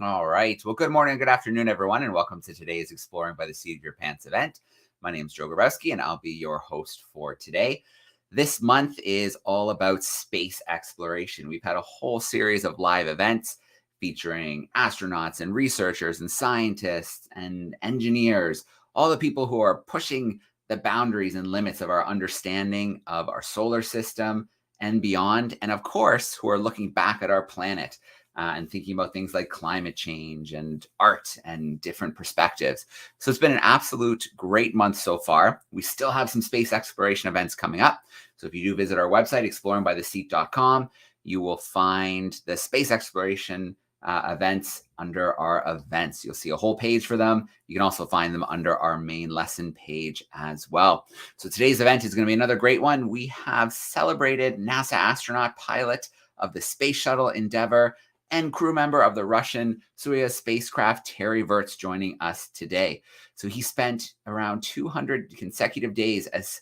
All right. Well, good morning, good afternoon, everyone, and welcome to today's Exploring by the Seat of Your Pants event. My name is Joe Grabowski, and I'll be your host for today. This month is all about space exploration. We've had a whole series of live events featuring astronauts and researchers and scientists and engineers, all the people who are pushing the boundaries and limits of our understanding of our solar system and beyond, and of course, who are looking back at our planet and thinking about things like climate change and art and different perspectives. So it's been an absolute great month so far. We still have some space exploration events coming up. So if you do visit our website, exploringbytheseat.com, you will find the space exploration events under our events. You'll see a whole page for them. You can also find them under our main lesson page as well. So today's event is going to be another great one. We have celebrated NASA astronaut, pilot of the space shuttle Endeavour, and crew member of the Russian Soyuz spacecraft, Terry Virts, joining us today. So he spent around 200 consecutive days as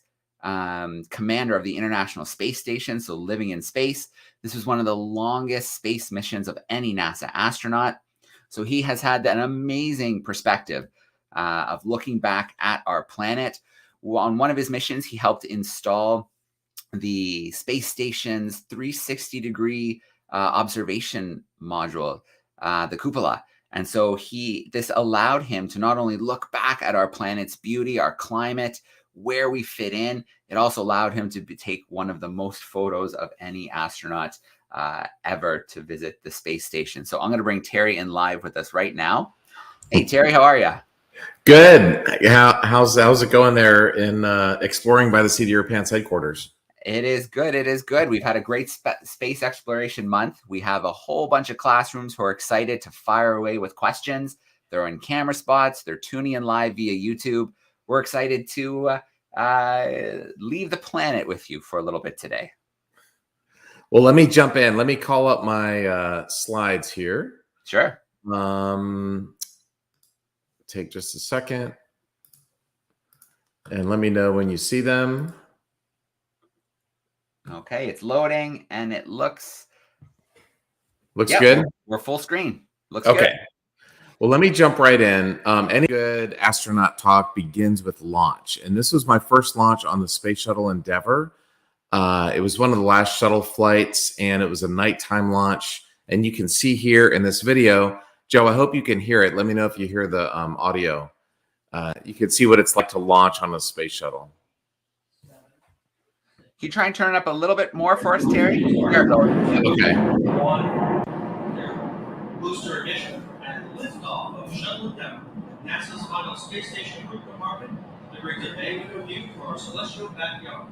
commander of the International Space Station, so living in space. This was one of the longest space missions of any NASA astronaut. So he has had an amazing perspective of looking back at our planet. On one of his missions, he helped install the space station's 360-degree observation module, the cupola. And so this allowed him to not only look back at our planet's beauty, our climate, where we fit in, it also allowed him to take one of the most photos of any astronaut ever to visit the space station. So I'm going to bring Terry in live with us right now. Hey, Terry, how are you? Good. How's it going there in Exploring by the Seat of Your Pants headquarters? It is good. It is good. We've had a great space exploration month. We have a whole bunch of classrooms who are excited to fire away with questions. They're in camera spots. They're tuning in live via YouTube. We're excited to leave the planet with you for a little bit today. Well, let me jump in. Let me call up my slides here. Sure. Take just a second. And let me know when you see them. Okay, it's loading, and it looks good. We're full screen. Looks okay. Good. Well, let me jump right in. Any good astronaut talk begins with launch, and this was my first launch on the space shuttle Endeavour. It was one of the last shuttle flights, and it was a nighttime launch. And you can see here in this video, Joe, I hope you can hear it. Let me know if you hear the audio. You can see what it's like to launch on a space shuttle. Can you try and turn it up a little bit more for us, Terry? Okay. Booster ignition and liftoff of shuttle Endeavour, NASA's final space station crew compartment, delivering today with a view for our celestial backyard.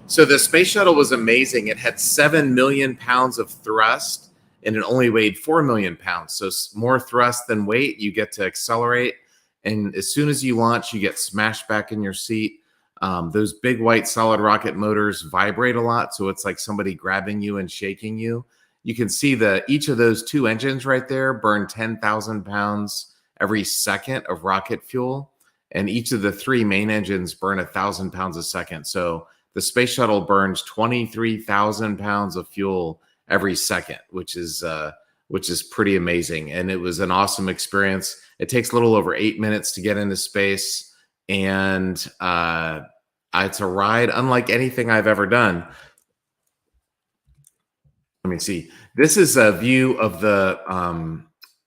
So the space shuttle was amazing. It had 7 million pounds of thrust, and it only weighed 4 million pounds. So more thrust than weight, you get to accelerate. And as soon as you launch, you get smashed back in your seat. Those big white solid rocket motors vibrate a lot, so it's like somebody grabbing you and shaking you. You can see each of those two engines right there burn 10,000 pounds every second of rocket fuel, and each of the three main engines burn 1,000 pounds a second. So the space shuttle burns 23,000 pounds of fuel every second, which is pretty amazing. And it was an awesome experience. It takes a little over 8 minutes to get into space, and it's a ride unlike anything I've ever done. Let me see. This is a view of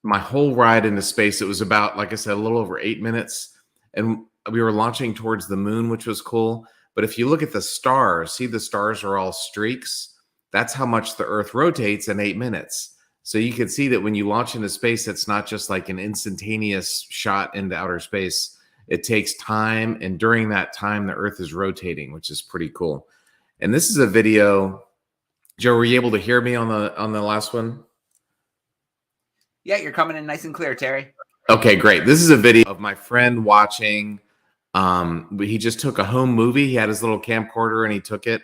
my whole ride into space. It was about, like I said, a little over 8 minutes, and we were launching towards the moon, which was cool. But if you look at the stars, see the stars are all streaks. That's how much the Earth rotates in 8 minutes. So you can see that when you launch into space, it's not just like an instantaneous shot into outer space. It takes time, and during that time, the Earth is rotating, which is pretty cool. And this is a video. Joe, were you able to hear me on the last one? Yeah, you're coming in nice and clear, Terry. Okay, great. This is a video of my friend watching. He just took a home movie. He had his little camcorder and he took it.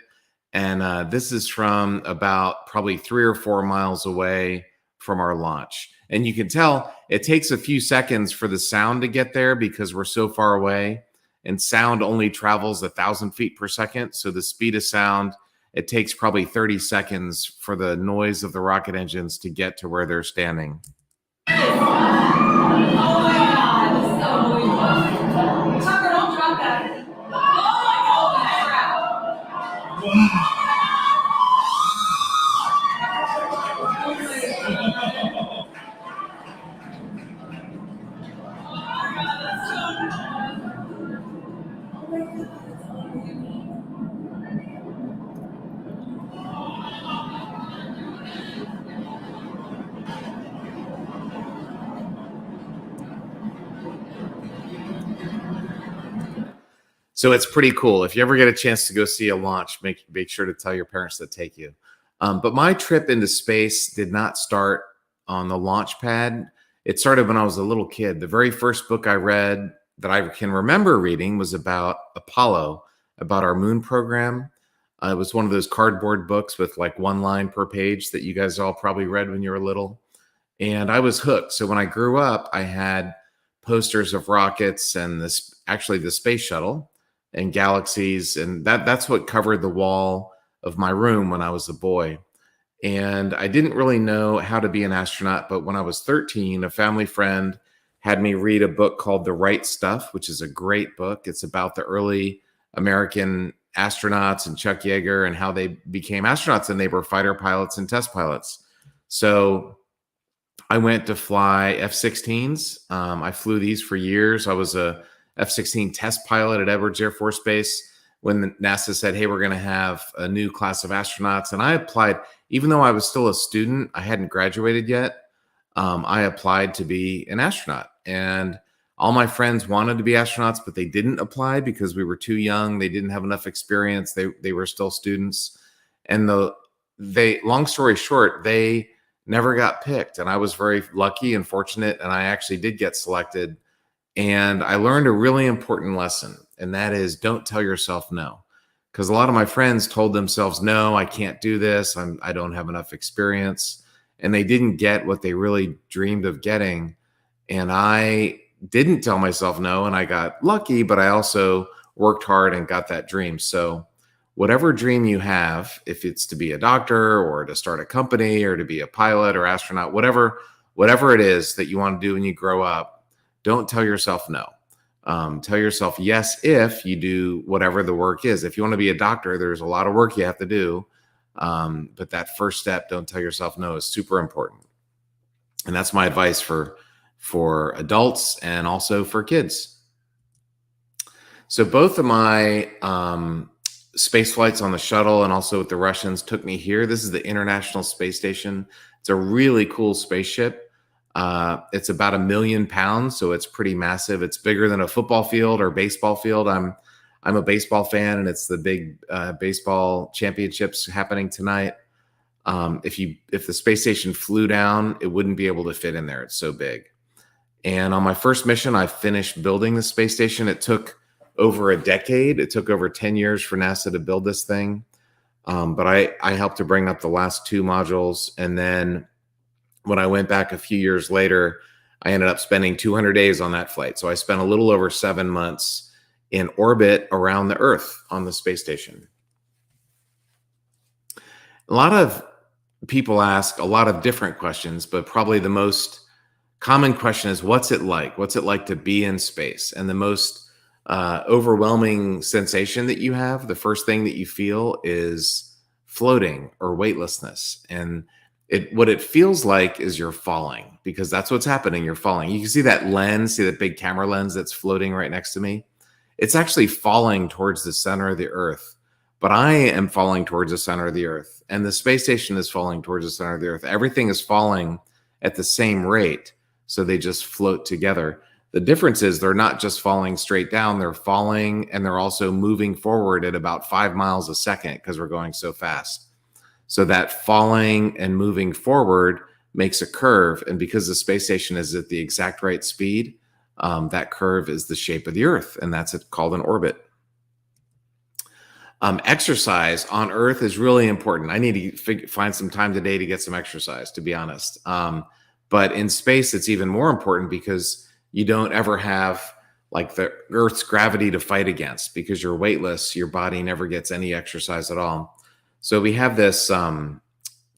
And this is from about probably 3 or 4 miles away from our launch. And you can tell it takes a few seconds for the sound to get there because we're so far away. And sound only travels 1,000 feet per second. So the speed of sound, it takes probably 30 seconds for the noise of the rocket engines to get to where they're standing. Endeavour my God, this is unbelievable. Tucker, don't drop that. Oh my God, crap. So it's pretty cool. If you ever get a chance to go see a launch, make sure to tell your parents to take you. But my trip into space did not start on the launch pad. It started when I was a little kid. The very first book I read that I can remember reading was about Apollo, about our moon program. It was one of those cardboard books with like one line per page that you guys all probably read when you were little. And I was hooked. So when I grew up, I had posters of rockets and actually the space shuttle and galaxies, and that's what covered the wall of my room when I was a boy. And I didn't really know how to be an astronaut, but when I was 13, a family friend had me read a book called The Right Stuff, which is a great book. It's about the early American astronauts and Chuck Yeager and how they became astronauts, and they were fighter pilots and test pilots. So I went to fly F-16s. I flew these for years. I was a F-16 test pilot at Edwards Air Force Base when NASA said, hey, we're going to have a new class of astronauts. And I applied, even though I was still a student, I hadn't graduated yet. I applied to be an astronaut. And all my friends wanted to be astronauts, but they didn't apply because we were too young. They didn't have enough experience. They were still students. And long story short, they never got picked. And I was very lucky and fortunate. And I actually did get selected. And I learned a really important lesson, and that is don't tell yourself no. Because a lot of my friends told themselves, no, I can't do this. I don't have enough experience. And they didn't get what they really dreamed of getting. And I didn't tell myself no, and I got lucky, but I also worked hard and got that dream. So whatever dream you have, if it's to be a doctor or to start a company or to be a pilot or astronaut, whatever it is that you want to do when you grow up, don't tell yourself no. Tell yourself yes if you do whatever the work is. If you want to be a doctor, there's a lot of work you have to do. But that first step, don't tell yourself no, is super important. And that's my advice for adults and also for kids. So both of my space flights on the shuttle and also with the Russians took me here. This is the International Space Station. It's a really cool spaceship. It's about 1 million pounds, so it's pretty massive. It's bigger than a football field or baseball field. I'm a baseball fan, and it's the big baseball championships happening tonight. If the space station flew down, it wouldn't be able to fit in there. It's so big. And on my first mission, I finished building the space station. It took over a decade. It took over 10 years for NASA to build this thing. But I helped to bring up the last 2 modules, and then when I went back a few years later, I ended up spending 200 days on that flight. So I spent a little over 7 months in orbit around the Earth on the space station. A lot of people ask a lot of different questions, but probably the most common question is, what's it like? What's it like to be in space? And the most overwhelming sensation that you have, the first thing that you feel is floating or weightlessness. And what it feels like is you're falling, because that's what's happening. You're falling. You can see that lens, see that big camera lens that's floating right next to me. It's actually falling towards the center of the Earth, but I am falling towards the center of the Earth, and the space station is falling towards the center of the Earth. Everything is falling at the same rate, so they just float together. The difference is they're not just falling straight down, they're falling and they're also moving forward at about 5 miles a second because we're going so fast. So that falling and moving forward makes a curve. And because the space station is at the exact right speed, that curve is the shape of the Earth, and that's called an orbit. Exercise on Earth is really important. I need to find some time today to get some exercise, to be honest. But in space, it's even more important because you don't ever have like the Earth's gravity to fight against. Because you're weightless, your body never gets any exercise at all. So we have this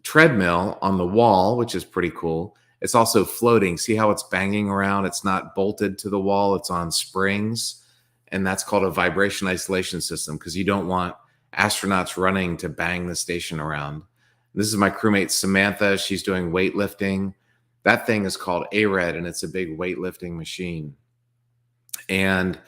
treadmill on the wall, which is pretty cool. it's also floating. See how it's banging around? It's not bolted to the wall. It's on springs. And that's called a vibration isolation system, because you don't want astronauts running to bang the station around. This is my crewmate, Samantha. She's doing weightlifting. That thing is called ARED, and it's a big weightlifting machine. And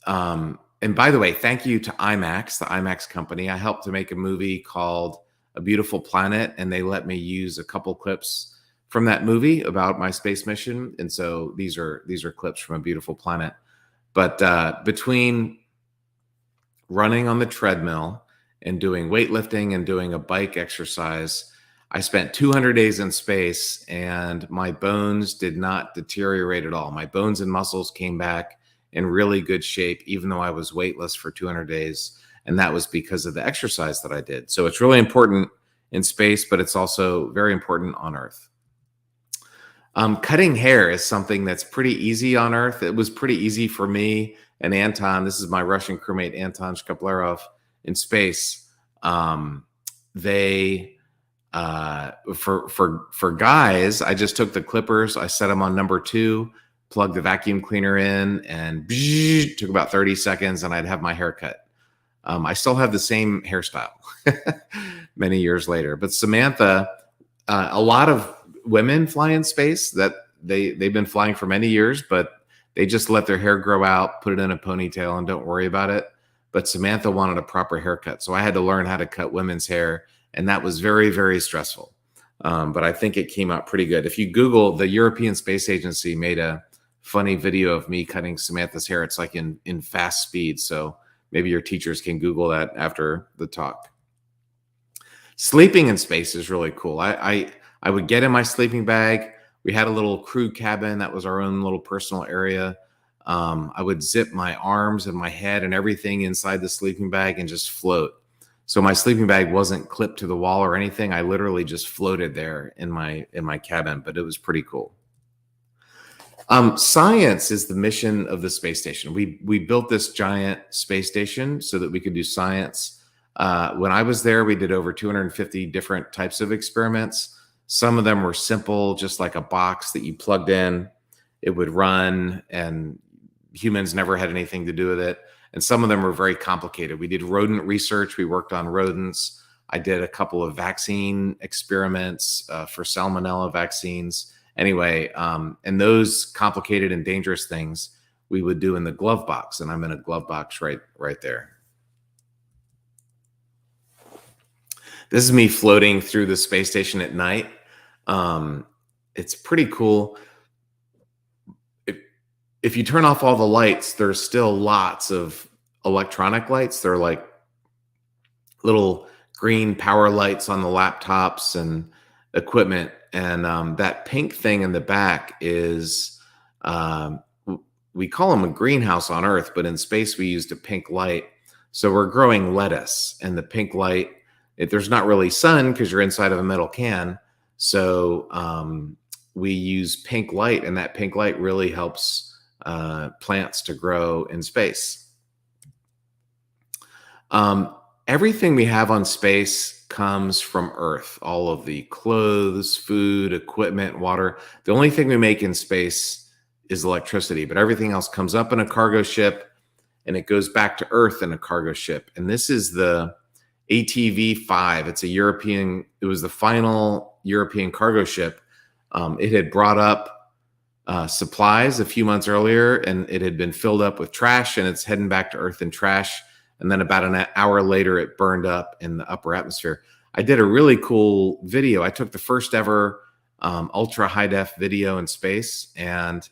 by the way, thank you to IMAX, the IMAX company. I helped to make a movie called A Beautiful Planet, and they let me use a couple clips from that movie about my space mission. And so these are clips from A Beautiful Planet. But between running on the treadmill and doing weightlifting and doing a bike exercise, I spent 200 days in space, and my bones did not deteriorate at all. My bones and muscles came back in really good shape, even though I was weightless for 200 days. And that was because of the exercise that I did. So it's really important in space, but it's also very important on Earth. Cutting hair is something that's pretty easy on Earth. It was pretty easy for me and Anton. This is my Russian crewmate, Anton Shkaplerov, in space. For guys, I just took the clippers. I set them on number 2, plugged the vacuum cleaner in, and took about 30 seconds, and I'd have my hair cut. I still have the same hairstyle many years later. But Samantha, a lot of women fly in space. That they've been flying for many years, but they just let their hair grow out, put it in a ponytail, and don't worry about it. But Samantha wanted a proper haircut, so I had to learn how to cut women's hair, and that was very, very stressful. But I think it came out pretty good. If you Google, the European Space Agency made a funny video of me cutting Samantha's hair. It's like in fast speed, so maybe your teachers can Google that after the talk. Sleeping in space is really cool. I would get in my sleeping bag. We had a little crew cabin that was our own little personal area. I would zip my arms and my head and everything inside the sleeping bag and just float. So my sleeping bag wasn't clipped to the wall or anything. I literally just floated there in my cabin, but it was pretty cool. Science is the mission of the space station. We built this giant space station so that we could do science. When I was there, we did over 250 different types of experiments. Some of them were simple, just like a box that you plugged in. It would run, and humans never had anything to do with it. And some of them were very complicated. We did rodent research. We worked on rodents. I did a couple of vaccine experiments for salmonella vaccines. Anyway, and those complicated and dangerous things we would do in the glove box. And I'm in a glove box right there. This is me floating through the space station at night. It's pretty cool. If you turn off all the lights, there's still lots of electronic lights. They're like little green power lights on the laptops and equipment. And that pink thing in the back is, we call them a greenhouse on Earth, but in space we used a pink light. So we're growing lettuce, and the pink light, there's not really sun because you're inside of a metal can. So we use pink light, and that pink light really helps plants to grow in space. Everything we have on space comes from Earth. All of the clothes, food, equipment, water. The only thing we make in space is electricity, but everything else comes up in a cargo ship and it goes back to Earth in a cargo ship. And this is the ATV-5. It was the final European cargo ship. It had brought up supplies a few months earlier, and it had been filled up with trash, and it's heading back to Earth in trash. And then about an hour later, it burned up in the upper atmosphere. I did a really cool video. I took the first ever ultra high def video in space, and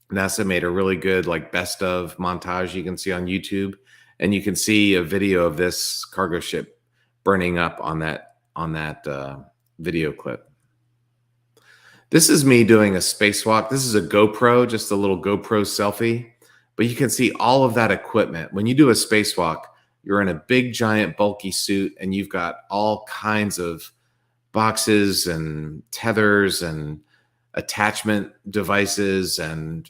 NASA made a really good like best of montage you can see on YouTube. And you can see a video of this cargo ship burning up on that video clip. This is me doing a spacewalk. This is a GoPro, just a little GoPro selfie. But you can see all of that equipment. When you do a spacewalk, you're in a big, giant, bulky suit, and you've got all kinds of boxes and tethers and attachment devices and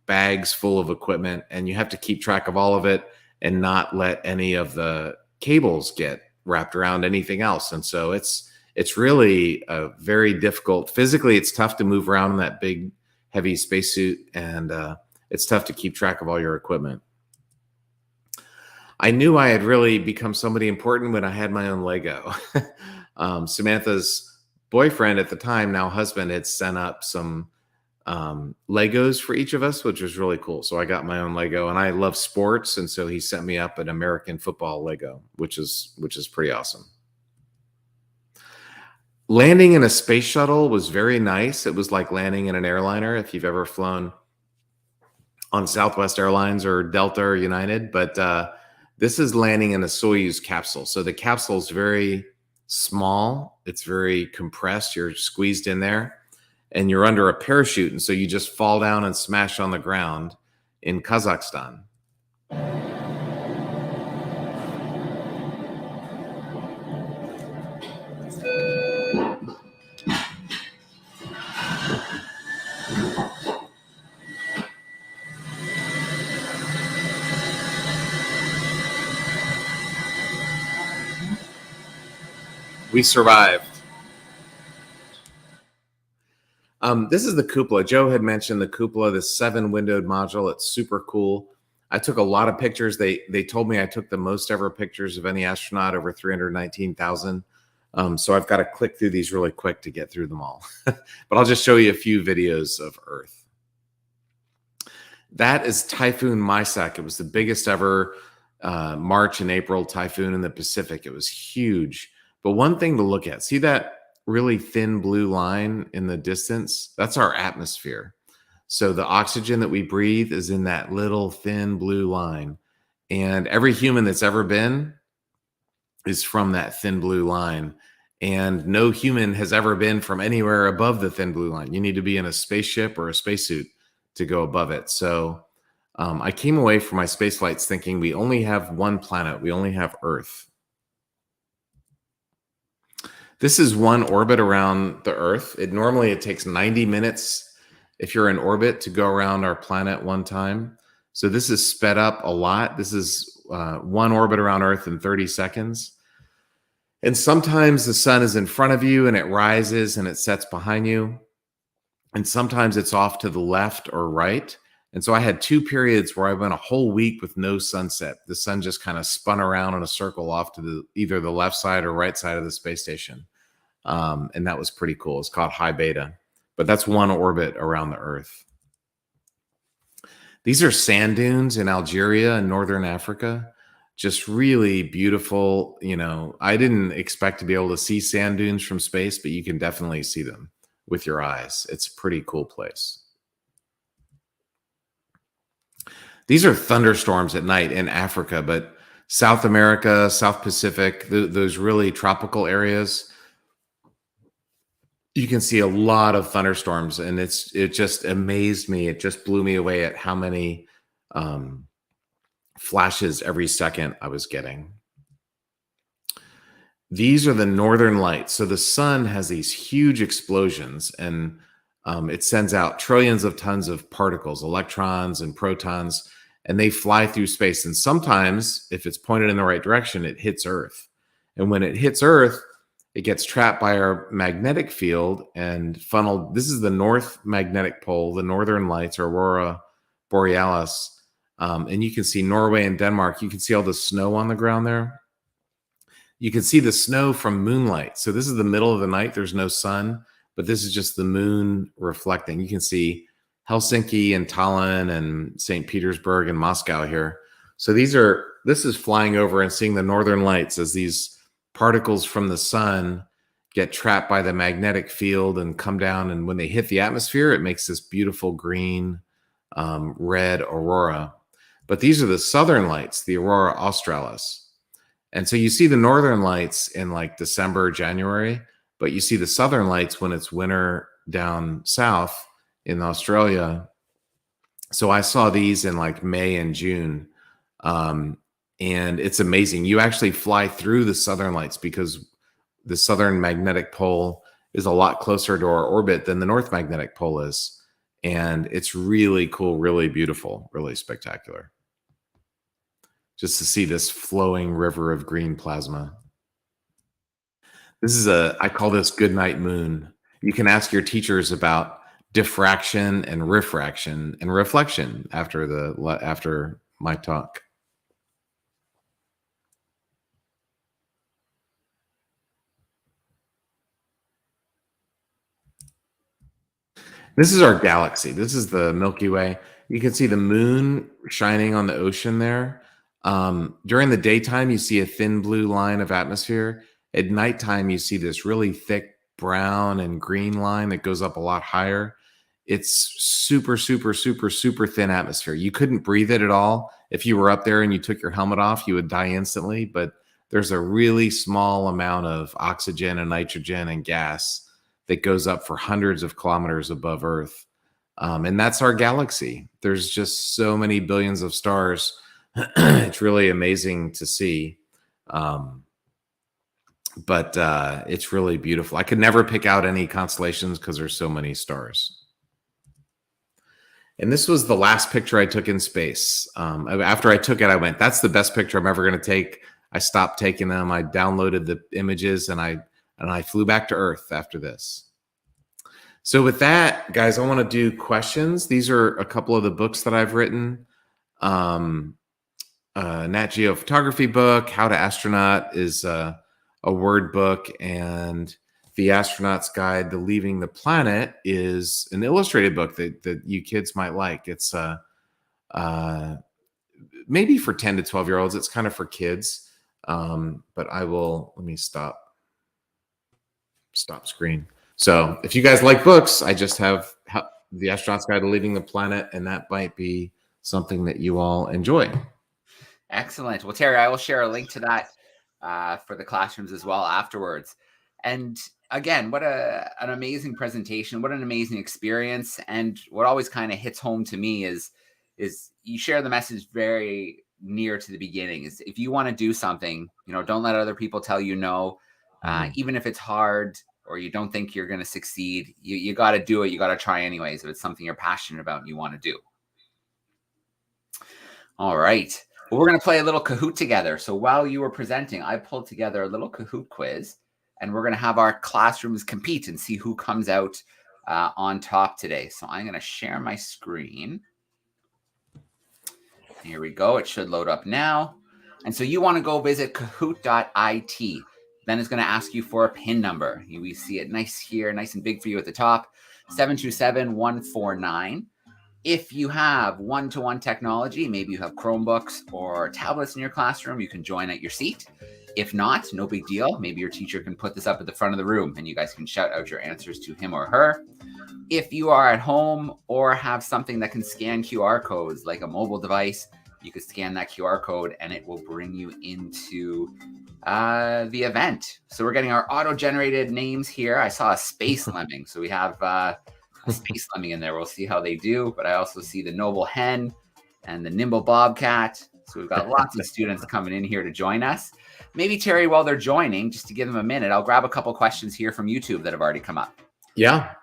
bags full of equipment. And you have to keep track of all of it and not let any of the cables get wrapped around anything else. And so it's It's really very difficult. Physically, it's tough to move around in that big, heavy spacesuit, and it's tough to keep track of all your equipment. I knew I had really become somebody important when I had my own Lego. Samantha's boyfriend at the time, now husband, had sent up some Legos for each of us, which was really cool. So I got my own Lego, and I love sports, and so he sent me up an American football Lego, which is pretty awesome. Landing in a space shuttle was very nice. It was like landing in an airliner, if you've ever flown on Southwest Airlines or Delta or United. But this is landing in a Soyuz capsule. So the capsule is very small. It's very compressed. You're squeezed in there, and you're under a parachute. And so you just fall down and smash on the ground in Kazakhstan. We survived. This is the cupola. Joe had mentioned the cupola, this 7-windowed module. It's super cool. I took a lot of pictures. They told me I took the most ever pictures of any astronaut, over 319,000. So I've got to click through these really quick to get through them all. But I'll just show you a few videos of Earth. That is Typhoon Mysak. It was the biggest ever March and April typhoon in the Pacific. It was huge. But one thing to look at, see that really thin blue line in the distance? That's our atmosphere. So the oxygen that we breathe is in that little thin blue line. And every human that's ever been is from that thin blue line. And no human has ever been from anywhere above the thin blue line. You need to be in a spaceship or a spacesuit to go above it. So I came away from my space flights thinking we only have one planet. We only have Earth. This is one orbit around the Earth. Normally it takes 90 minutes if you're in orbit to go around our planet one time. So this is sped up a lot. This is one orbit around Earth in 30 seconds. And sometimes the sun is in front of you and it rises and it sets behind you. And sometimes it's off to the left or right. And so I had 2 periods where I went a whole week with no sunset. The sun just kind of spun around in a circle off to either the left side or right side of the space station. And that was pretty cool. It's called high beta, but that's one orbit around the Earth. These are sand dunes in Algeria and Northern Africa. Just really beautiful. You know, I didn't expect to be able to see sand dunes from space, but you can definitely see them with your eyes. It's a pretty cool place. These are thunderstorms at night in Africa, but South America, South Pacific, those really tropical areas, you can see a lot of thunderstorms, and it just amazed me. It just blew me away at how many flashes every second I was getting. These are the northern lights. So the sun has these huge explosions, and it sends out trillions of tons of particles, electrons and protons, and they fly through space. And sometimes, if it's pointed in the right direction, it hits Earth. And when it hits Earth, it gets trapped by our magnetic field and funneled. This is the north magnetic pole, the northern lights, Aurora Borealis. And you can see Norway and Denmark. You can see all the snow on the ground there. You can see the snow from moonlight. So this is the middle of the night. There's no sun, but this is just the moon reflecting. You can see Helsinki and Tallinn and St. Petersburg and Moscow here. So this is flying over and seeing the northern lights as these particles from the sun get trapped by the magnetic field and come down. And when they hit the atmosphere, it makes this beautiful green, red aurora. But these are the southern lights, the aurora australis. And so you see the northern lights in like December, January, but you see the southern lights when it's winter down south in Australia. So I saw these in like May and June. And it's amazing. You actually fly through the southern lights because the southern magnetic pole is a lot closer to our orbit than the north magnetic pole is. And it's really cool, really beautiful, really spectacular. Just to see this flowing river of green plasma. I call this good night moon. You can ask your teachers about diffraction and refraction and reflection after my talk. This is our galaxy. This is the Milky Way. You can see the moon shining on the ocean there. During the daytime, you see a thin blue line of atmosphere. At nighttime, you see this really thick brown and green line that goes up a lot higher. It's super, super, super, super thin atmosphere. You couldn't breathe it at all. If you were up there and you took your helmet off, you would die instantly. But there's a really small amount of oxygen and nitrogen and gas that goes up for hundreds of kilometers above Earth. And that's our galaxy. There's just so many billions of stars. It's really amazing to see. But it's really beautiful. I could never pick out any constellations because there's so many stars. And this was the last picture I took in space. After I took it, I went, that's the best picture I'm ever going to take. I stopped taking them. I downloaded the images and I flew back to Earth after this. So with that, guys, I want to do questions. These are a couple of the books that I've written. Nat Geo photography book, How to Astronaut is a word book, and The Astronaut's Guide to Leaving the Planet is an illustrated book that you kids might like. It's maybe for 10 to 12-year-olds. It's kind of for kids. But let me stop screen. So if you guys like books, I just have The Astronaut's Guide to Leaving the Planet, and that might be something that you all enjoy. Excellent. Well, Terry, I will share a link to that for the classrooms as well afterwards. And again, what an amazing presentation. What an amazing experience. And what always kind of hits home to me is you share the message very near to the beginning. Is if you want to do something, don't let other people tell you no. Even if it's hard or you don't think you're going to succeed, you got to do it. You got to try anyways if it's something you're passionate about and you want to do. All right. Well, we're going to play a little Kahoot together. So while you were presenting, I pulled together a little Kahoot quiz, and we're going to have our classrooms compete and see who comes out on top today. So I'm going to share my screen. Here we go. It should load up now. And so you want to go visit kahoot.it. Then it's going to ask you for a PIN number. We see it nice here, nice and big for you at the top, 727149. If you have one-to-one technology, maybe you have Chromebooks or tablets in your classroom, you can join at your seat. If not, no big deal. Maybe your teacher can put this up at the front of the room and you guys can shout out your answers to him or her. If you are at home or have something that can scan QR codes like a mobile device, you can scan that QR code and it will bring you into the event. So we're getting our auto-generated names here. I saw a space lemming. So we have a space lemming in there. We'll see how they do. But I also see the noble hen and the nimble bobcat. So we've got lots of students coming in here to join us. Maybe, Terry, while they're joining, just to give them a minute, I'll grab a couple questions here from YouTube that have already come up. Yeah.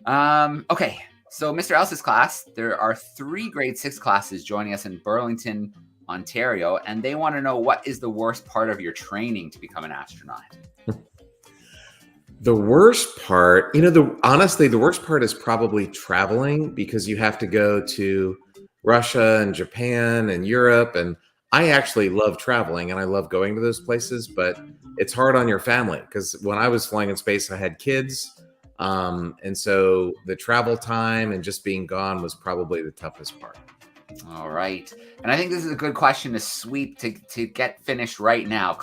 Okay. So Mr. Elsa's class, there are 3 grade 6 classes joining us in Burlington, Ontario, and they want to know, what is the worst part of your training to become an astronaut? The worst part, honestly, the worst part is probably traveling, because you have to go to Russia and Japan and Europe. And I actually love traveling and I love going to those places, but it's hard on your family, because when I was flying in space, I had kids. And so the travel time and just being gone was probably the toughest part. All right. And I think this is a good question to sweep to get finished right now.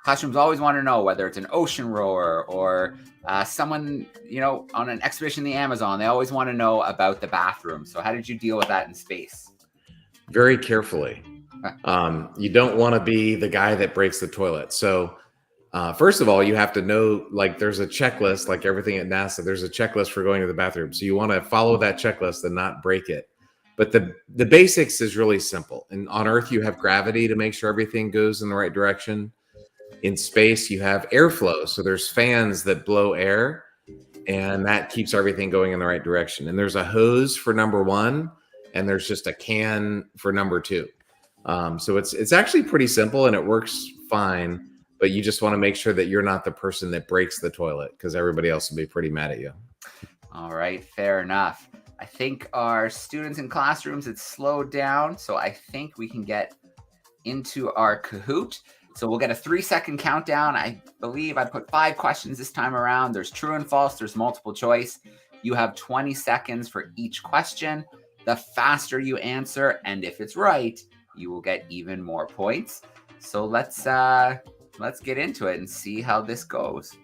Classrooms always want to know whether it's an ocean rower or someone, on an expedition in the Amazon. They always want to know about the bathroom. So how did you deal with that in space? Very carefully. You don't want to be the guy that breaks the toilet. So first of all, you have to know, there's a checklist, like everything at NASA, there's a checklist for going to the bathroom. So you want to follow that checklist and not break it. But the basics is really simple. And on Earth, you have gravity to make sure everything goes in the right direction. In space, you have airflow. So there's fans that blow air, and that keeps everything going in the right direction. And there's a hose for number 1, and there's just a can for number 2. So it's actually pretty simple and it works fine. but you just want to make sure that you're not the person that breaks the toilet, because everybody else will be pretty mad at you. All right, fair enough. I think our students in classrooms, it's slowed down, so I think we can get into our Kahoot. So we'll get a 3-second countdown. I believe I put 5 questions this time around. There's true and false. There's multiple choice. You have 20 seconds for each question. The faster you answer, and if it's right, you will get even more points. So let's get into it and see how this goes.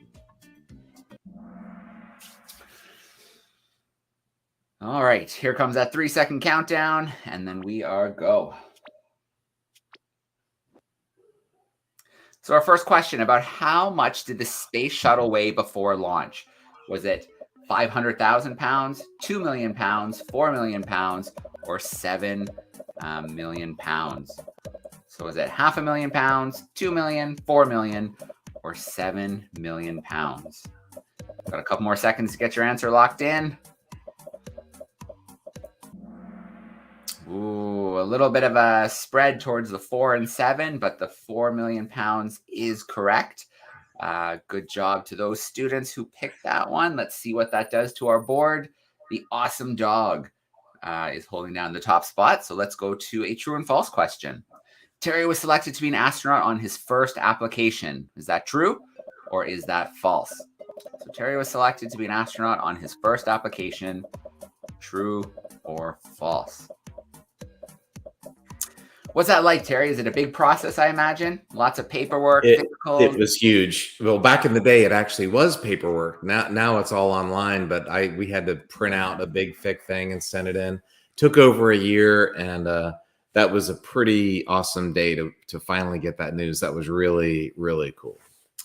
All right, here comes that 3-second countdown, and then we are go. So our first question, about how much did the space shuttle weigh before launch? Was it 500,000 pounds, 2 million pounds, 4 million pounds, or 7 million pounds? So is it 500,000 pounds, 2 million, 4 million, or 7 million pounds? Got a couple more seconds to get your answer locked in. Ooh, a little bit of a spread towards the 4 and 7, but the 4 million pounds is correct. Good job to those students who picked that one. Let's see what that does to our board. The awesome dog is holding down the top spot. So let's go to a true and false question. Terry was selected to be an astronaut on his first application. Is that true or is that false? So Terry was selected to be an astronaut on his first application. True or false? What's that like, Terry? Is it a big process, I imagine? Lots of paperwork, physical? It was huge. Well, back in the day, it actually was paperwork. Now it's all online, but we had to print out a big thick thing and send it in. Took over a year, and that was a pretty awesome day to finally get that news. That was really, really cool.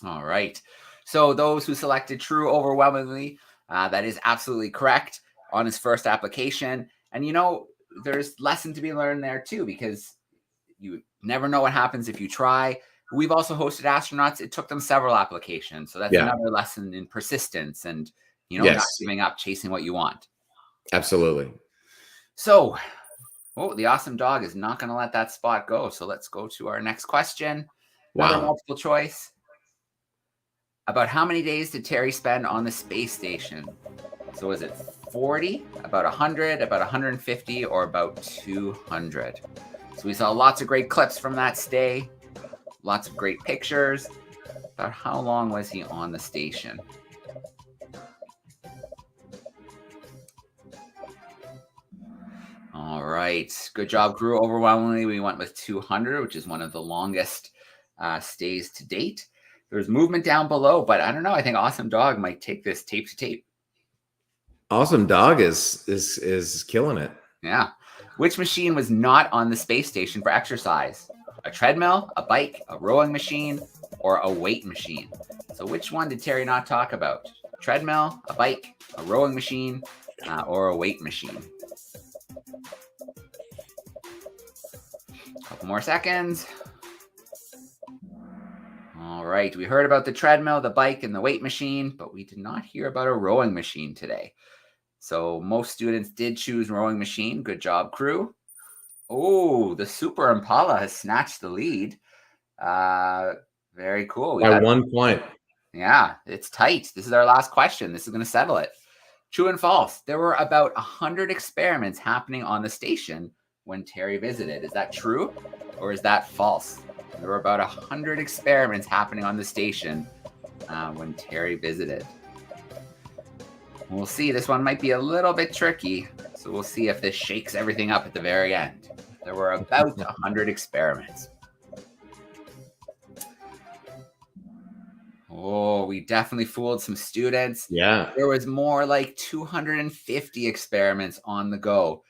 All right. So those who selected true overwhelmingly, that is absolutely correct on his first application. And, you know, there's lesson to be learned there, too, because you never know what happens if you try. We've also hosted astronauts. It took them several applications. So that's another lesson in persistence and, not giving up, chasing what you want. Absolutely. So, the awesome dog is not going to let that spot go. So let's go to our next question. Another multiple choice. About how many days did Terry spend on the space station? So was it 40, about 100, about 150, or about 200? So we saw lots of great clips from that stay, lots of great pictures. About how long was he on the station? All right. Good job, crew. Overwhelmingly, we went with 200, which is one of the longest stays to date. There's movement down below, but I don't know. I think Awesome Dog might take this tape to tape. Awesome Dog is killing it. Yeah. Which machine was not on the space station for exercise? A treadmill, a bike, a rowing machine, or a weight machine? So which one did Terry not talk about? A treadmill, a bike, a rowing machine, or a weight machine? Couple more seconds. All right. We heard about the treadmill, the bike, and the weight machine, but we did not hear about a rowing machine today. So most students did choose rowing machine. Good job, crew. Oh, the Super Impala has snatched the lead. Very cool. By 1 point. Yeah, it's tight. This is our last question. This is going to settle it. True and false. There were about 100 experiments happening on the station when Terry visited. Is that true or is that false? There were about 100 experiments happening on the station when Terry visited. We'll see. This one might be a little bit tricky, so we'll see if this shakes everything up at the very end. There were about 100 experiments. Oh, we definitely fooled some students. Yeah. There was more like 250 experiments on the go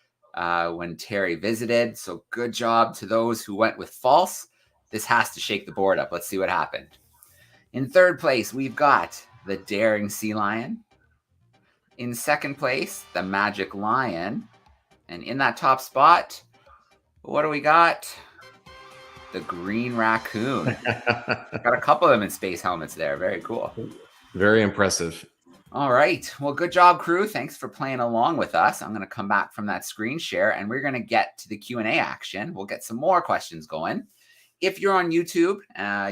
when Terry visited. So good job to those who went with false. This has to shake the board up. Let's see what happened. In third place, we've got the Daring Sea Lion. In second place, the Magic Lion. And in that top spot, what do we got? The Green Raccoon. Got a couple of them in space helmets there. Very cool. Very impressive. All right. Well, good job, crew. Thanks for playing along with us. I'm going to come back from that screen share, and we're going to get to the Q&A action. We'll get some more questions going. if you're on YouTube,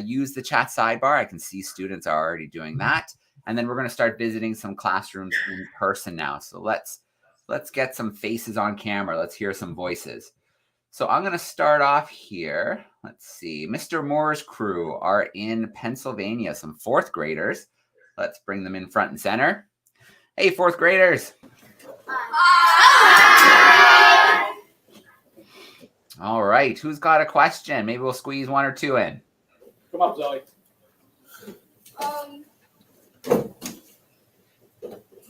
use the chat sidebar. I can see students are already doing that. And then we're going to start visiting some classrooms in person now. So let's get some faces on camera. Let's hear some voices. So I'm going to start off here. Let's see. Mr. Moore's crew are in Pennsylvania, some fourth graders. Let's bring them in front and center. Hey, fourth graders. All right, who's got a question? Maybe we'll squeeze one or two in. Come on, Zoe.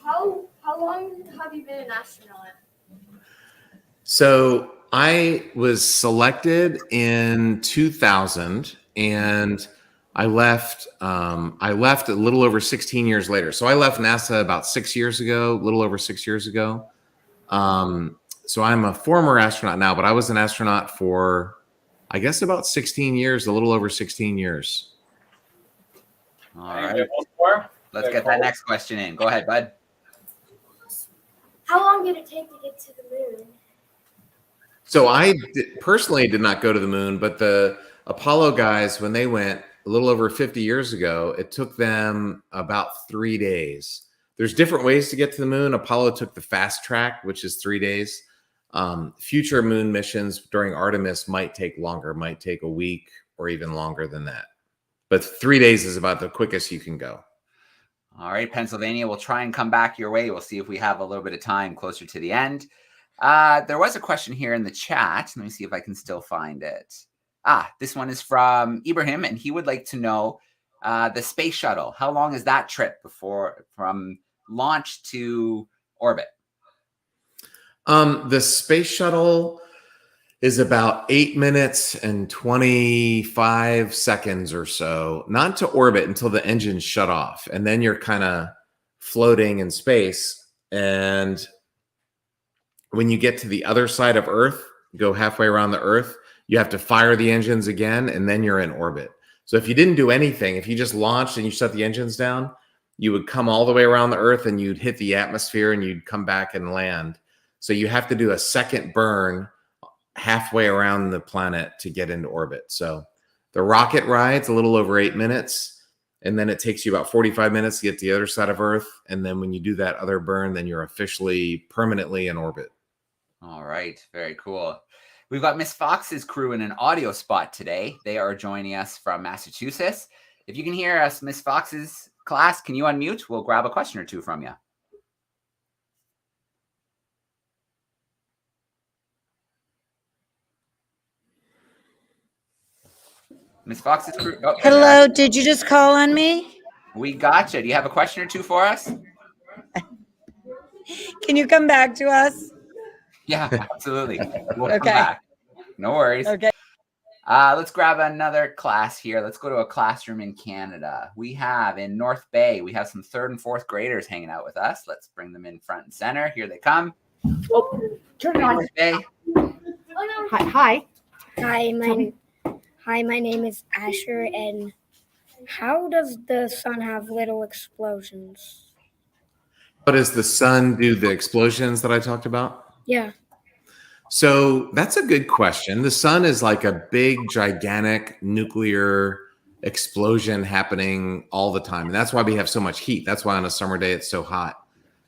How long have you been an astronaut? So I was selected in 2000, and I left a little over 16 years later. So I left NASA about 6 years ago, a little over 6 years ago. So I'm a former astronaut now, but I was an astronaut for, I guess, about 16 years, a little over 16 years. All right. Let's get that next question in. Go ahead, bud. How long did it take to get to the moon? So I personally did not go to the moon, but the Apollo guys, when they went a little over 50 years ago, it took them about 3 days. There's different ways to get to the moon. Apollo took the fast track, which is 3 days. Future moon missions during Artemis might take longer, might take a week or even longer than that. But 3 days is about the quickest you can go. All right, Pennsylvania, we'll try and come back your way. We'll see if we have a little bit of time closer to the end. There was a question here in the chat. Let me see if I can still find it. This one is from Ibrahim, and he would like to know the space shuttle. How long is that trip from launch to orbit? The space shuttle is about 8 minutes and 25 seconds or so, not to orbit until the engines shut off. And then you're kind of floating in space. And when you get to the other side of Earth, go halfway around the Earth, you have to fire the engines again, and then you're in orbit. So if you didn't do anything, if you just launched and you shut the engines down, you would come all the way around the Earth and you'd hit the atmosphere and you'd come back and land. So you have to do a second burn halfway around the planet to get into orbit. So the rocket ride's a little over 8 minutes, and then it takes you about 45 minutes to get to the other side of Earth. And then when you do that other burn, then you're officially permanently in orbit. All right, very cool. We've got Miss Fox's crew in an audio spot today. They are joining us from Massachusetts. If you can hear us, Miss Fox's class, can you unmute? We'll grab a question or two from you. Miss Fox's crew. Oh, hello, did you just call on me? We gotcha. Do you have a question or two for us? Can you come back to us? Yeah, absolutely. We'll Okay. come back. No worries. Okay. Let's grab another class here. Let's go to a classroom in Canada. We have in North Bay, we have some third and fourth graders hanging out with us. Let's bring them in front and center. Here they come. Oh, turn it on. North Bay. Hi. Hi, my name is Asher, and how does the sun have little explosions? But does the sun do the explosions that I talked about? Yeah. So that's a good question. The sun is like a big, gigantic nuclear explosion happening all the time. And that's why we have so much heat. That's why on a summer day it's so hot.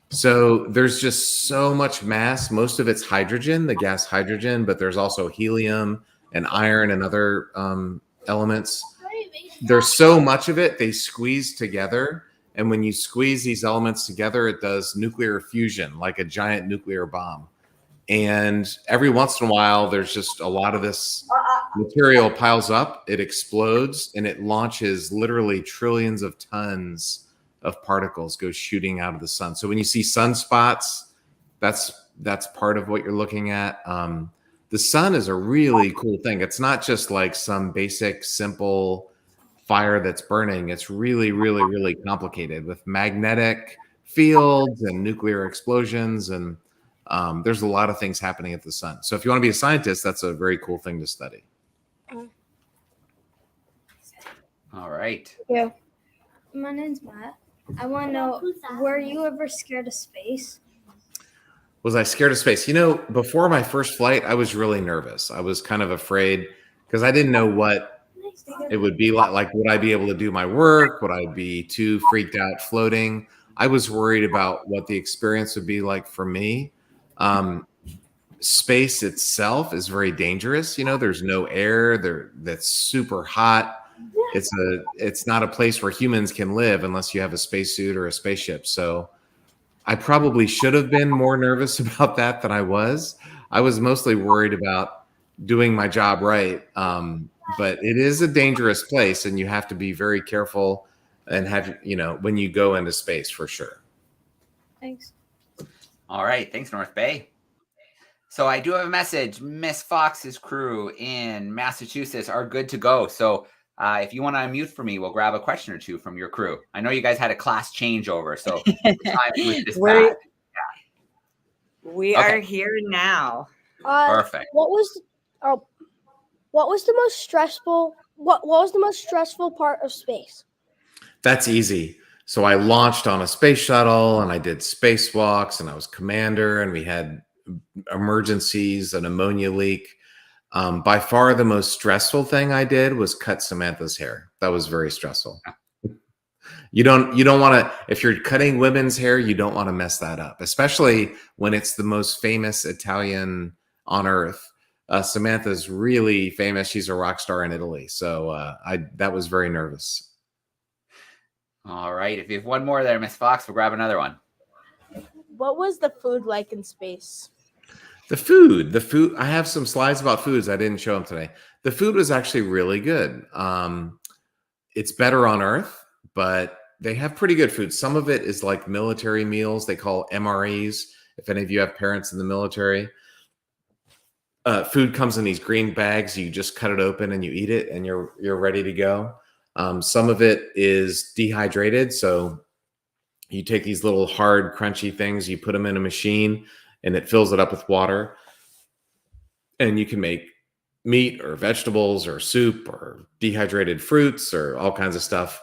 So there's just so much mass. Most of it's hydrogen, the gas hydrogen, but there's also helium and iron and other elements. There's so much of it, they squeeze together. And when you squeeze these elements together, it does nuclear fusion, like a giant nuclear bomb. And every once in a while, there's just a lot of this material piles up, it explodes, and it launches literally trillions of tons of particles go shooting out of the sun. So when you see sunspots, that's part of what you're looking at. The sun is a really cool thing. It's not just like some basic, simple fire that's burning. It's really, really, really complicated with magnetic fields and nuclear explosions. And there's a lot of things happening at the sun. So if you want to be a scientist, that's a very cool thing to study. All right. Yeah. My name's Matt. I want to know, were you ever scared of space? Was I scared of space? You know, before my first flight, I was really nervous. I was kind of afraid because I didn't know what It would be like, would I be able to do my work? Would I be too freaked out floating? I was worried about what the experience would be like for me. Space itself is very dangerous. You know, there's no air there. That's super hot. It's not a place where humans can live unless you have a spacesuit or a spaceship. So I probably should have been more nervous about that than I was. I was mostly worried about doing my job right. But it is a dangerous place, and you have to be very careful and have, you know, when you go into space, for sure. Thanks. All right. Thanks, North Bay. So I do have a message. Miss Fox's crew in Massachusetts are good to go. So if you want to unmute for me, we'll grab a question or two from your crew. I know you guys had a class changeover, so the time was just bad. We Okay. are here now. Perfect. What was the most stressful? What was the most stressful part of space? That's easy. So I launched on a space shuttle, and I did spacewalks, and I was commander, and we had emergencies, an ammonia leak. By far the most stressful thing I did was cut Samantha's hair. That was very stressful. You don't want to, if you're cutting women's hair, you don't want to mess that up, especially when it's the most famous Italian on earth. Samantha's really famous. She's a rock star in Italy. So that was very nervous. All right. If you have one more there, Miss Fox, we'll grab another one. What was the food like in space? The food. I have some slides about foods. I didn't show them today. The food was actually really good. It's better on Earth, but they have pretty good food. Some of it is like military meals. They call MREs. If any of you have parents in the military, food comes in these green bags. You just cut it open and you eat it, and you're ready to go. Some of it is dehydrated, so you take these little hard, crunchy things, you put them in a machine, and it fills it up with water. And you can make meat or vegetables or soup or dehydrated fruits or all kinds of stuff.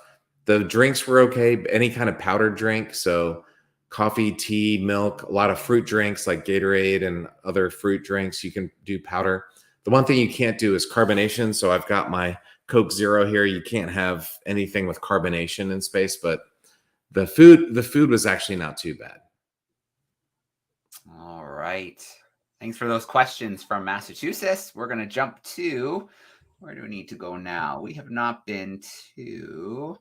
The drinks were okay, any kind of powdered drink. So coffee, tea, milk, a lot of fruit drinks like Gatorade and other fruit drinks. You can do powder. The one thing you can't do is carbonation. So I've got my Coke Zero here. You can't have anything with carbonation in space, but the food was actually not too bad. All right. Thanks for those questions from Massachusetts. We're going to jump to, where do we need to go now? We have not been to,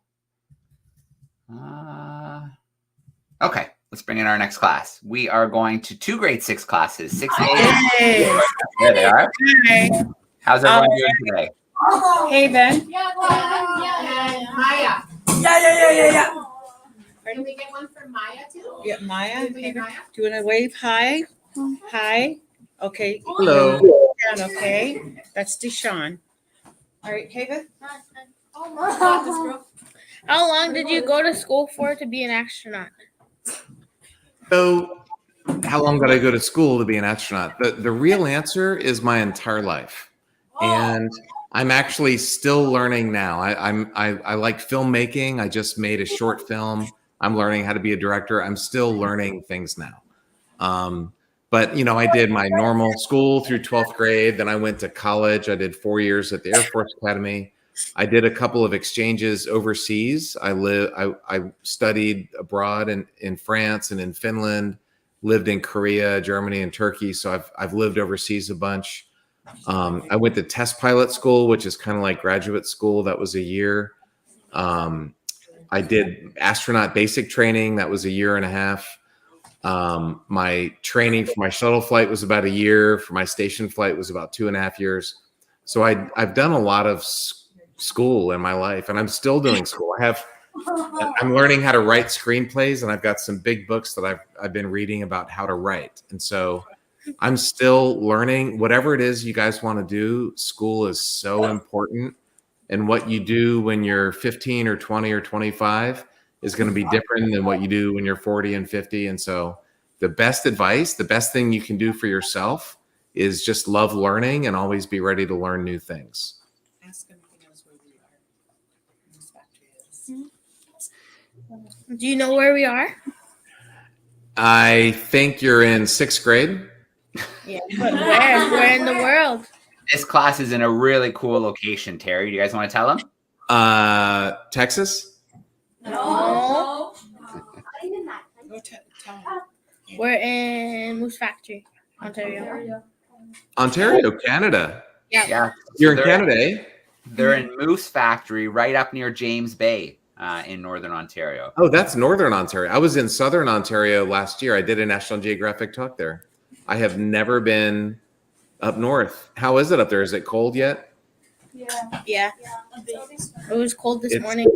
okay, let's bring in our next class. We are going to 2 grade 6 classes, 6A. There they are. Hi. How's everyone doing today? Hey, Ben. Maya. Yeah. Can we get one for Maya too? Yeah, Maya. Can we get Maya? Do you want to wave hi? Hi. Okay. Hello. Okay. That's Deshaun. All right, Haven. How long did you go to school for to be an astronaut? So how long did I go to school to be an astronaut? The real answer is my entire life. And I'm actually still learning now. I like filmmaking. I just made a short film. I'm learning how to be a director. I'm still learning things now. But, you know, I did my normal school through 12th grade. Then I went to college. I did 4 years at the Air Force Academy. I did a couple of exchanges overseas. I studied abroad in France and in Finland, lived in Korea, Germany, and Turkey. So I've lived overseas a bunch. I went to test pilot school, which is kind of like graduate school. That was a year. I did astronaut basic training. That was a year and a half. My training for my shuttle flight was about a year. For my station flight was about 2.5 years. So I've done a lot of school in my life, and I'm still doing school. I'm learning how to write screenplays, and I've got some big books that I've been reading about how to write. And so I'm still learning. Whatever it is you guys want to do, school is so important. And what you do when you're 15 or 20 or 25 is going to be different than what you do when you're 40 and 50. And so the best advice, the best thing you can do for yourself is just love learning and always be ready to learn new things. Ask him if he knows where we are. This factory is. Do you know where we are? I think you're in 6th grade. Yeah. But where? Where in the world? This class is in a really cool location, Terry. Do you guys want to tell them? Texas? No. Go tell me. We're in Moose Factory, Ontario. Ontario, Canada. Yeah. You're So in Canada, eh? They're in Moose Factory, right up near James Bay, in Northern Ontario. Oh, that's Northern Ontario. I was in Southern Ontario last year. I did a National Geographic talk there. I have never been up north. How is it up there? Is it cold yet? Yeah. It was cold this It's- morning.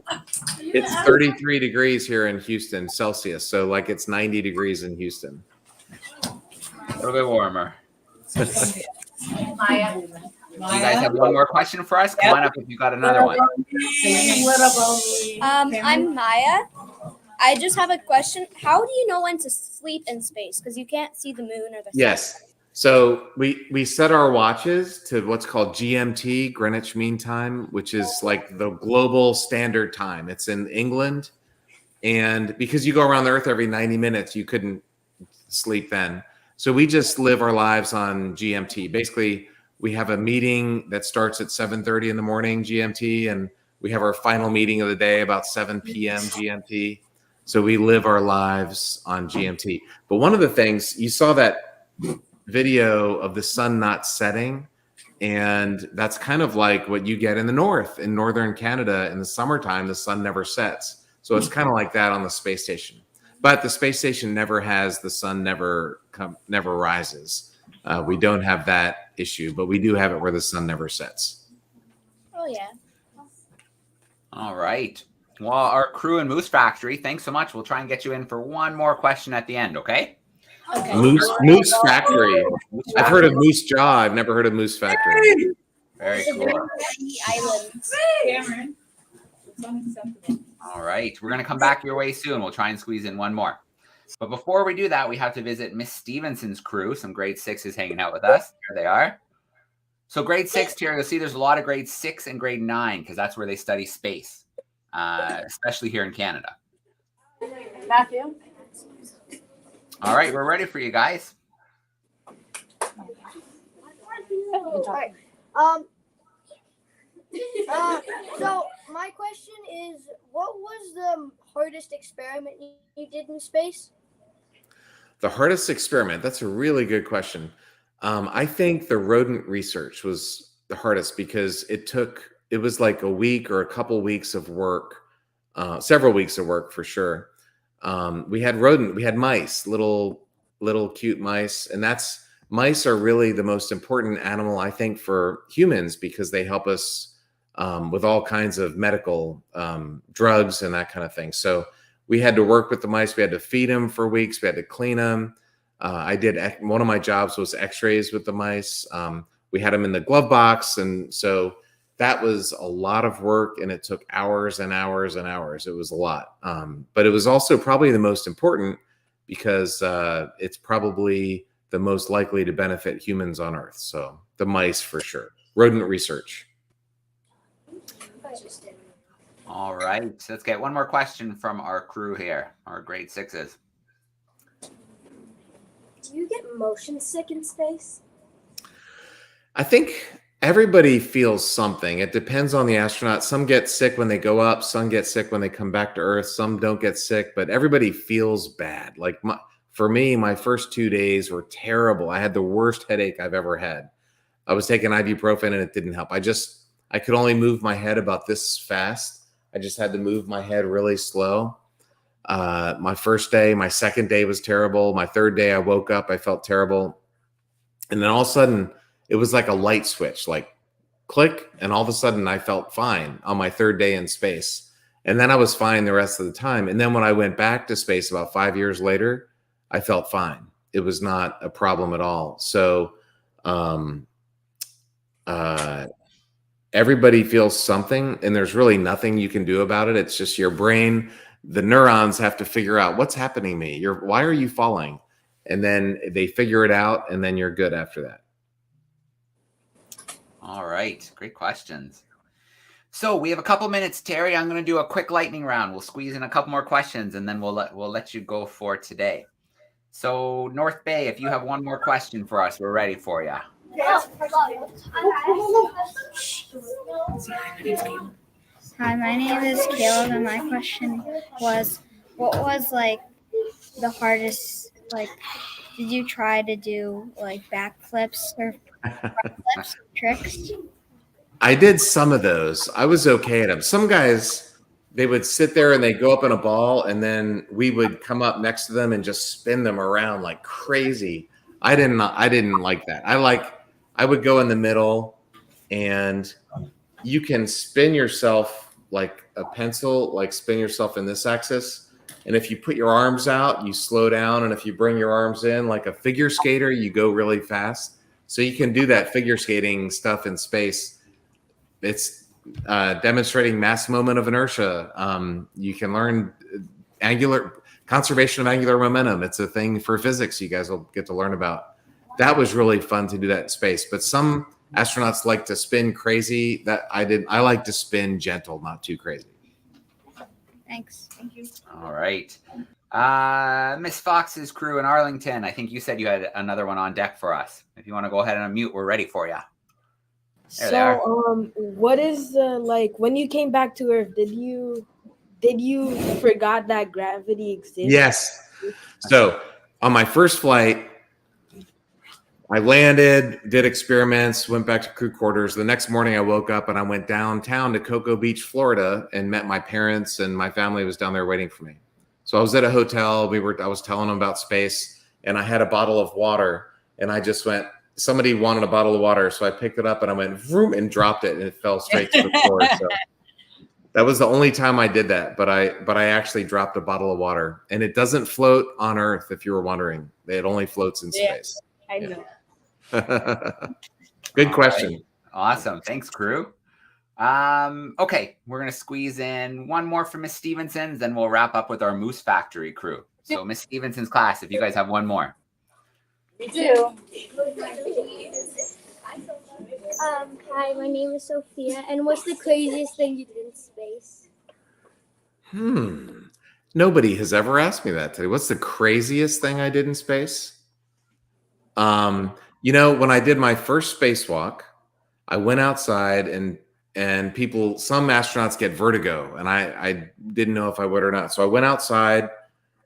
It's 33 degrees here in Houston, Celsius. So like it's 90 degrees in Houston. A little bit warmer. Maya. Do you guys have one more question for us? Come on up if you got another one. I'm Maya. I just have a question. How do you know when to sleep in space? Because you can't see the moon or the sun. Yes. So we set our watches to what's called GMT, Greenwich Mean Time, which is like the global standard time. It's in England. And because you go around the earth every 90 minutes, you couldn't sleep then. So we just live our lives on GMT. Basically, we have a meeting that starts at 7:30 in the morning GMT, and we have our final meeting of the day about 7 p.m. GMT. So we live our lives on GMT. But one of the things, you saw that video of the sun not setting, and that's kind of like what you get in the north, in northern Canada. In the summertime, the sun never sets. So it's kind of like that on the space station. But the space station never has the sun never rises. We don't have that issue, but we do have it where the sun never sets. Oh, yeah. All right. Well, our crew in Moose Factory, thanks so much. We'll try and get you in for one more question at the end, okay? Okay. Moose Factory. I've heard of Moose Jaw. I've never heard of Moose Factory. Very cool. The islands. Cameron. It's unacceptable. All right. We're going to come back your way soon. We'll try and squeeze in one more. But before we do that, we have to visit Miss Stevenson's crew. Some grade 6s hanging out with us. There they are. So grade 6 here, you'll see there's a lot of grade 6 and grade 9 because that's where they study space, especially here in Canada. Matthew? All right. We're ready for you guys. Alright. So my question is, what was the hardest experiment you did in space? The hardest experiment? That's a really good question. I think the rodent research was the hardest because it was like a week or a couple weeks of work, several weeks of work for sure. We had mice, little cute mice, and mice are really the most important animal, I think, for humans because they help us with all kinds of medical drugs and that kind of thing. So we had to work with the mice. We had to feed them for weeks. We had to clean them. One of my jobs was x-rays with the mice. We had them in the glove box. And so that was a lot of work and it took hours and hours and hours. It was a lot. But it was also probably the most important because it's probably the most likely to benefit humans on Earth. So the mice for sure. Rodent research. All right. Let's get one more question from our crew here, our grade 6s. Do you get motion sick in space? I think everybody feels something. It depends on the astronaut. Some get sick when they go up. Some get sick when they come back to Earth. Some don't get sick, but everybody feels bad. Like for me, my first 2 days were terrible. I had the worst headache I've ever had. I was taking ibuprofen and it didn't help. I could only move my head about this fast. I just had to move my head really slow. My first day, my second day was terrible. My third day, I woke up, I felt terrible. And then all of a sudden, it was like a light switch, like click. And all of a sudden, I felt fine on my third day in space. And then I was fine the rest of the time. And then when I went back to space about 5 years later, I felt fine. It was not a problem at all. So, everybody feels something and there's really nothing you can do about it. It's just your brain. The neurons have to figure out what's happening to me. Why are you falling? And then they figure it out and then you're good after that. All right. Great questions. So we have a couple minutes, Terry. I'm going to do a quick lightning round. We'll squeeze in a couple more questions and then we'll let you go for today. So North Bay, if you have one more question for us, we're ready for you. Hi, my name is Caleb, and my question was, what was like the hardest? Like, did you try to do like backflips or flips tricks? I did some of those. I was okay at them. Some guys, they would sit there and they go up in a ball, and then we would come up next to them and just spin them around like crazy. I didn't like that. I would go in the middle, and you can spin yourself like a pencil, like spin yourself in this axis. And if you put your arms out, you slow down. And if you bring your arms in like a figure skater, you go really fast. So you can do that figure skating stuff in space. It's demonstrating mass moment of inertia. You can learn conservation of angular momentum. It's a thing for physics you guys will get to learn about. That was really fun to do that in space. But some astronauts like to spin crazy. That I didn't. I like to spin gentle, not too crazy. Thanks. Thank you. All right. Miss Fox's crew in Arlington, I think you said you had another one on deck for us. If you want to go ahead and unmute, we're ready for you. What is like when you came back to Earth? Did you forgot that gravity exists? Yes. So on my first flight, I landed, did experiments, went back to crew quarters. The next morning I woke up and I went downtown to Cocoa Beach, Florida, and met my parents, and my family was down there waiting for me. So I was at a hotel. I was telling them about space, and I had a bottle of water, and I just went, somebody wanted a bottle of water. So I picked it up and I went vroom and dropped it, and it fell straight to the floor. So that was the only time I did that. But I actually dropped a bottle of water, and it doesn't float on Earth. If you were wondering, it only floats in space. I know. Good question. Right. Awesome. Thanks, crew. Okay, we're gonna squeeze in one more from Miss Stevenson's, then we'll wrap up with our Moose Factory crew. So Miss Stevenson's class, if you guys have one more. Me too. Hi, my name is Sophia, and what's the craziest thing you did in space? Nobody has ever asked me that today. What's the craziest thing I did in space? When I did my first spacewalk, I went outside and some astronauts get vertigo, and I didn't know if I would or not. So I went outside.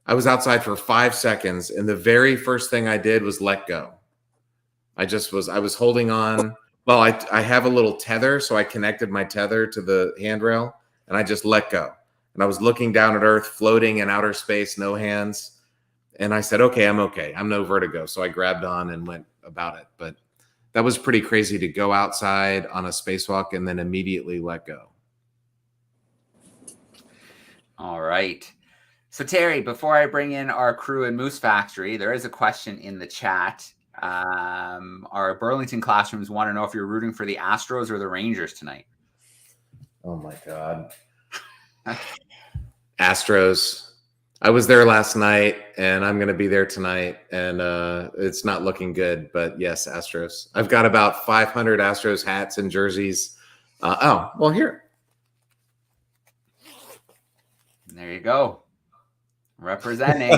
I was outside for 5 seconds, and the very first thing I did was let go. I was holding on. Well, I have a little tether, so I connected my tether to the handrail, and I just let go. And I was looking down at Earth, floating in outer space, no hands. And I said, okay, I'm okay. I'm no vertigo. So I grabbed on and went about it. But that was pretty crazy to go outside on a spacewalk and then immediately let go. All right. So Terry, before I bring in our crew in Moose Factory, there is a question in the chat. Our Burlington classrooms want to know if you're rooting for the Astros or the Rangers tonight. Oh my God. Astros. I was there last night, and I'm going to be there tonight, and it's not looking good. But yes, Astros. I've got about 500 Astros hats and jerseys. Here. There you go. Representing.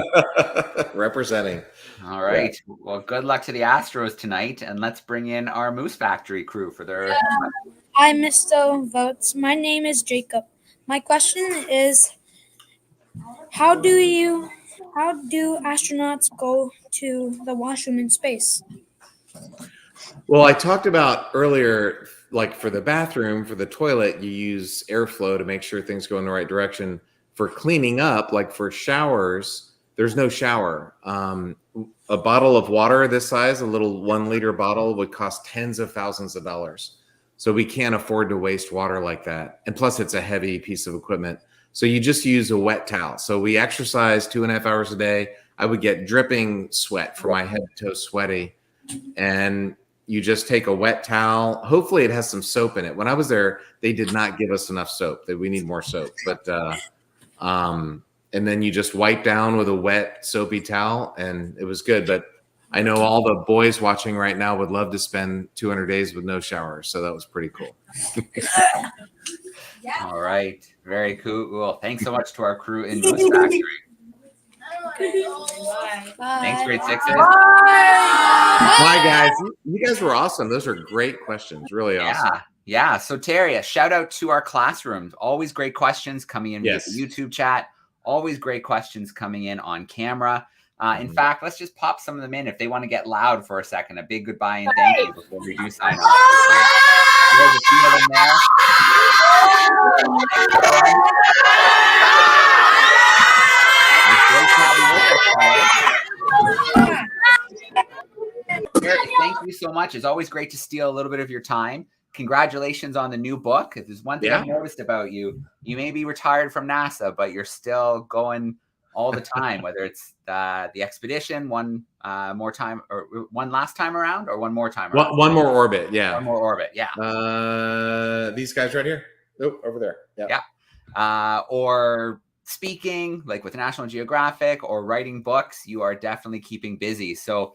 Representing. All right. Yeah. Well, good luck to the Astros tonight, and let's bring in our Moose Factory crew for their. Hi, Mr. Virts. My name is Jacob. My question is, how do astronauts go to the washroom in space? Well, I talked about earlier, like for the bathroom, for the toilet, you use airflow to make sure things go in the right direction. For cleaning up, like for showers, there's no shower. A bottle of water this size, a little 1 liter bottle, would cost tens of thousands of dollars. So we can't afford to waste water like that. And plus, it's a heavy piece of equipment. So you just use a wet towel. So we exercise 2.5 hours a day. I would get dripping sweat from my head to toe sweaty. And you just take a wet towel. Hopefully it has some soap in it. When I was there, they did not give us enough soap. We need more soap. But and then you just wipe down with a wet soapy towel, and it was good. But I know all the boys watching right now would love to spend 200 days with no shower. So that was pretty cool. All right. Very cool. Thanks so much to our crew in Moose Factory. Bye. Thanks, grade 6s. Bye. Bye, guys. You guys were awesome. Those are great questions. Really awesome. Yeah. So Terry, a shout out to our classrooms. Always great questions coming in via the YouTube chat. Always great questions coming in on camera. In fact, let's just pop some of them in if they want to get loud for a second. A big goodbye and thank you before we do sign off. There's a few of them there. Eric, thank you so much. It's always great to steal a little bit of your time. Congratulations on the new book. If there's one thing I've noticed about you, you may be retired from NASA, but you're still going all the time, whether it's the expedition, one more time, or one last time around, or one more time around. One more orbit, yeah. One more orbit, yeah. These guys right here. Nope, over there. Yeah. Or speaking, like with National Geographic, or writing books. You are definitely keeping busy. So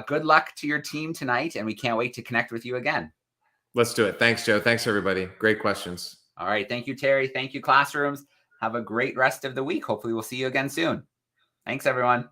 good luck to your team tonight, and we can't wait to connect with you again. Let's do it. Thanks, Joe. Thanks, everybody. Great questions. All right. Thank you, Terry. Thank you, classrooms. Have a great rest of the week. Hopefully we'll see you again soon. Thanks, everyone.